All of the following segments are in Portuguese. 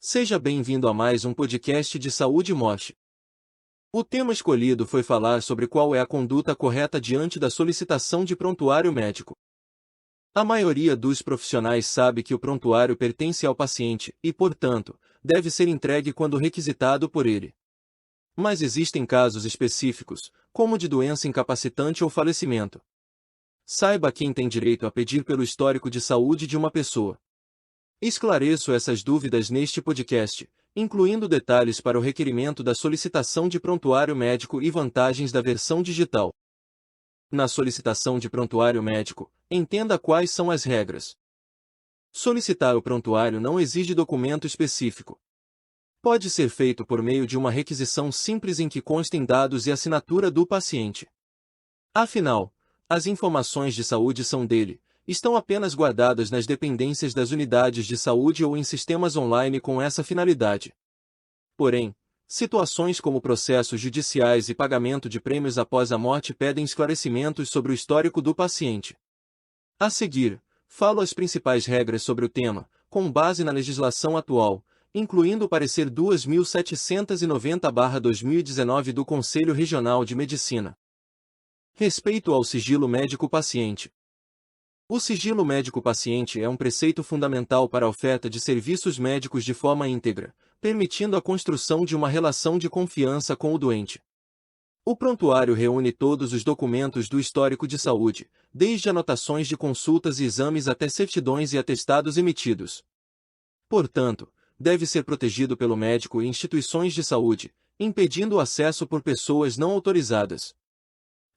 Seja bem-vindo a mais um podcast de saúde e morte. O tema escolhido foi falar sobre qual é a conduta correta diante da solicitação de prontuário médico. A maioria dos profissionais sabe que o prontuário pertence ao paciente e, portanto, deve ser entregue quando requisitado por ele. Mas existem casos específicos, como de doença incapacitante ou falecimento. Saiba quem tem direito a pedir pelo histórico de saúde de uma pessoa. Esclareço essas dúvidas neste podcast, incluindo detalhes para o requerimento da solicitação de prontuário médico e vantagens da versão digital. Na solicitação de prontuário médico, entenda quais são as regras. Solicitar o prontuário não exige documento específico. Pode ser feito por meio de uma requisição simples em que constem dados e assinatura do paciente. Afinal, as informações de saúde são dele, estão apenas guardadas nas dependências das unidades de saúde ou em sistemas online com essa finalidade. Porém, situações como processos judiciais e pagamento de prêmios após a morte pedem esclarecimentos sobre o histórico do paciente. A seguir, falo as principais regras sobre o tema, com base na legislação atual, incluindo o parecer 2790/2019 do Conselho Regional de Medicina. Respeito ao sigilo médico-paciente. O sigilo médico-paciente é um preceito fundamental para a oferta de serviços médicos de forma íntegra, permitindo a construção de uma relação de confiança com o doente. O prontuário reúne todos os documentos do histórico de saúde, desde anotações de consultas e exames até certidões e atestados emitidos. Portanto, deve ser protegido pelo médico e instituições de saúde, impedindo o acesso por pessoas não autorizadas.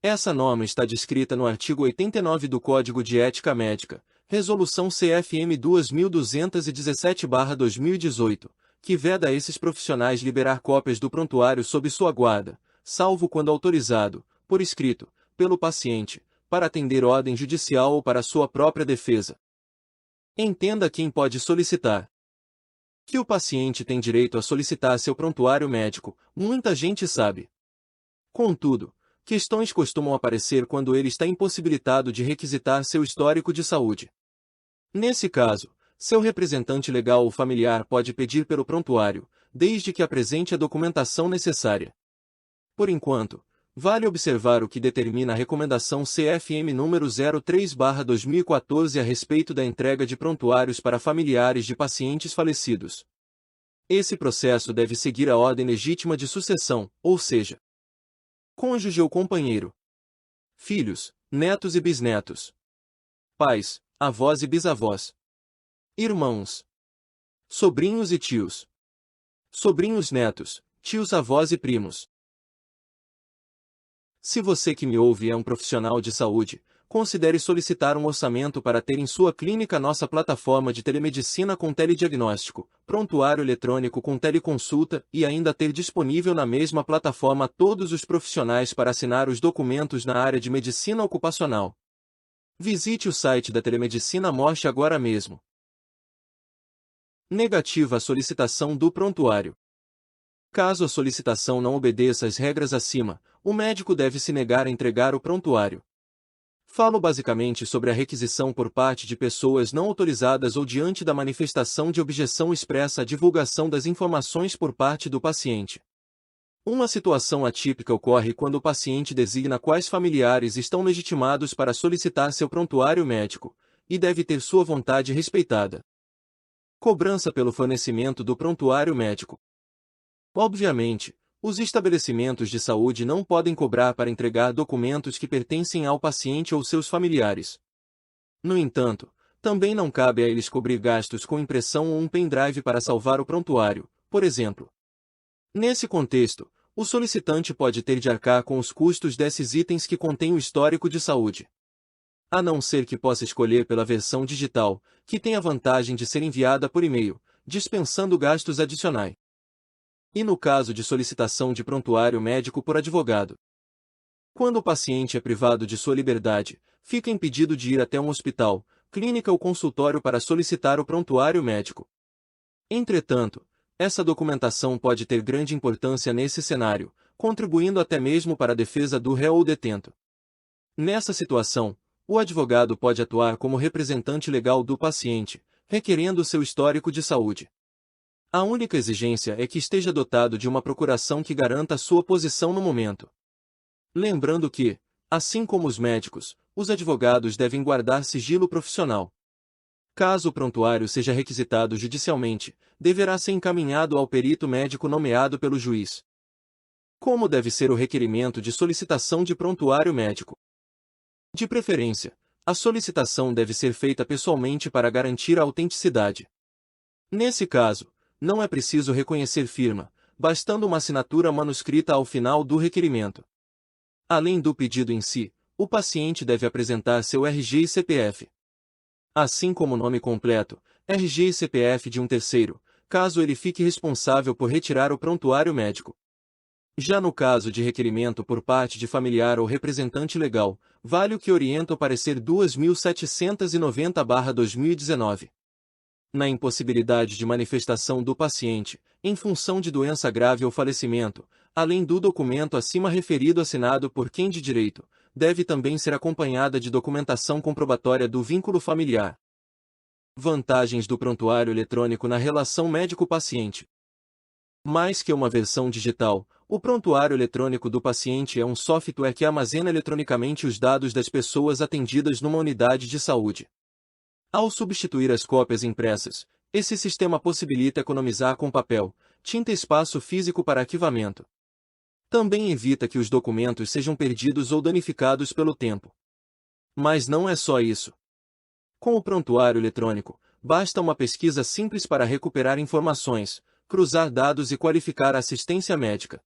Essa norma está descrita no artigo 89 do Código de Ética Médica, Resolução CFM 2217/2018, que veda a esses profissionais liberar cópias do prontuário sob sua guarda, salvo quando autorizado, por escrito, pelo paciente, para atender ordem judicial ou para sua própria defesa. Entenda quem pode solicitar. Que o paciente tem direito a solicitar seu prontuário médico, muita gente sabe. Contudo, questões costumam aparecer quando ele está impossibilitado de requisitar seu histórico de saúde. Nesse caso, seu representante legal ou familiar pode pedir pelo prontuário, desde que apresente a documentação necessária. Por enquanto, vale observar o que determina a recomendação CFM número 03/2014 a respeito da entrega de prontuários para familiares de pacientes falecidos. Esse processo deve seguir a ordem legítima de sucessão, ou seja, cônjuge ou companheiro, filhos, netos e bisnetos, pais, avós e bisavós, irmãos, sobrinhos e tios, sobrinhos netos, tios avós e primos. Se você que me ouve é um profissional de saúde, considere solicitar um orçamento para ter em sua clínica nossa plataforma de telemedicina com telediagnóstico, prontuário eletrônico com teleconsulta e ainda ter disponível na mesma plataforma todos os profissionais para assinar os documentos na área de medicina ocupacional. Visite o site da Telemedicina Morte agora mesmo. Negativa à solicitação do prontuário. Caso a solicitação não obedeça às regras acima, o médico deve se negar a entregar o prontuário. Falo basicamente sobre a requisição por parte de pessoas não autorizadas ou diante da manifestação de objeção expressa à divulgação das informações por parte do paciente. Uma situação atípica ocorre quando o paciente designa quais familiares estão legitimados para solicitar seu prontuário médico, e deve ter sua vontade respeitada. Cobrança pelo fornecimento do prontuário médico. Obviamente, os estabelecimentos de saúde não podem cobrar para entregar documentos que pertencem ao paciente ou seus familiares. No entanto, também não cabe a eles cobrir gastos com impressão ou um pendrive para salvar o prontuário, por exemplo. Nesse contexto, o solicitante pode ter de arcar com os custos desses itens que contêm o histórico de saúde. A não ser que possa escolher pela versão digital, que tem a vantagem de ser enviada por e-mail, dispensando gastos adicionais. E no caso de solicitação de prontuário médico por advogado. Quando o paciente é privado de sua liberdade, fica impedido de ir até um hospital, clínica ou consultório para solicitar o prontuário médico. Entretanto, essa documentação pode ter grande importância nesse cenário, contribuindo até mesmo para a defesa do réu ou detento. Nessa situação, o advogado pode atuar como representante legal do paciente, requerendo seu histórico de saúde. A única exigência é que esteja dotado de uma procuração que garanta sua posição no momento. Lembrando que, assim como os médicos, os advogados devem guardar sigilo profissional. Caso o prontuário seja requisitado judicialmente, deverá ser encaminhado ao perito médico nomeado pelo juiz. Como deve ser o requerimento de solicitação de prontuário médico? De preferência, a solicitação deve ser feita pessoalmente para garantir a autenticidade. Nesse caso, não é preciso reconhecer firma, bastando uma assinatura manuscrita ao final do requerimento. Além do pedido em si, o paciente deve apresentar seu RG e CPF. Assim como nome completo, RG e CPF de um terceiro, caso ele fique responsável por retirar o prontuário médico. Já no caso de requerimento por parte de familiar ou representante legal, vale o que orienta o parecer 2790/2019. Na impossibilidade de manifestação do paciente, em função de doença grave ou falecimento, além do documento acima referido assinado por quem de direito, deve também ser acompanhada de documentação comprobatória do vínculo familiar. Vantagens do prontuário eletrônico na relação médico-paciente. Mais que uma versão digital, o prontuário eletrônico do paciente é um software que armazena eletronicamente os dados das pessoas atendidas numa unidade de saúde. Ao substituir as cópias impressas, esse sistema possibilita economizar com papel, tinta e espaço físico para arquivamento. Também evita que os documentos sejam perdidos ou danificados pelo tempo. Mas não é só isso. Com o prontuário eletrônico, basta uma pesquisa simples para recuperar informações, cruzar dados e qualificar a assistência médica.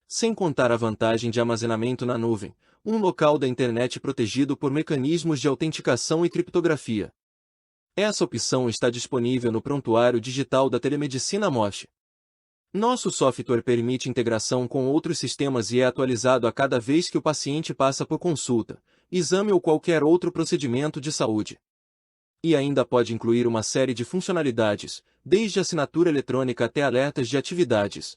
Sem contar a vantagem de armazenamento na nuvem, um local da internet protegido por mecanismos de autenticação e criptografia. Essa opção está disponível no prontuário digital da Telemedicina Morte. Nosso software permite integração com outros sistemas e é atualizado a cada vez que o paciente passa por consulta, exame ou qualquer outro procedimento de saúde. E ainda pode incluir uma série de funcionalidades, desde assinatura eletrônica até alertas de atividades.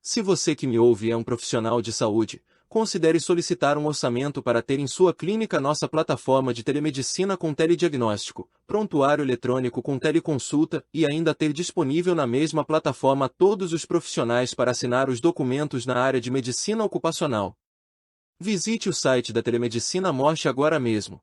Se você que me ouve é um profissional de saúde, considere solicitar um orçamento para ter em sua clínica nossa plataforma de telemedicina com telediagnóstico, prontuário eletrônico com teleconsulta e ainda ter disponível na mesma plataforma todos os profissionais para assinar os documentos na área de medicina ocupacional. Visite o site da Telemedicina Morte agora mesmo.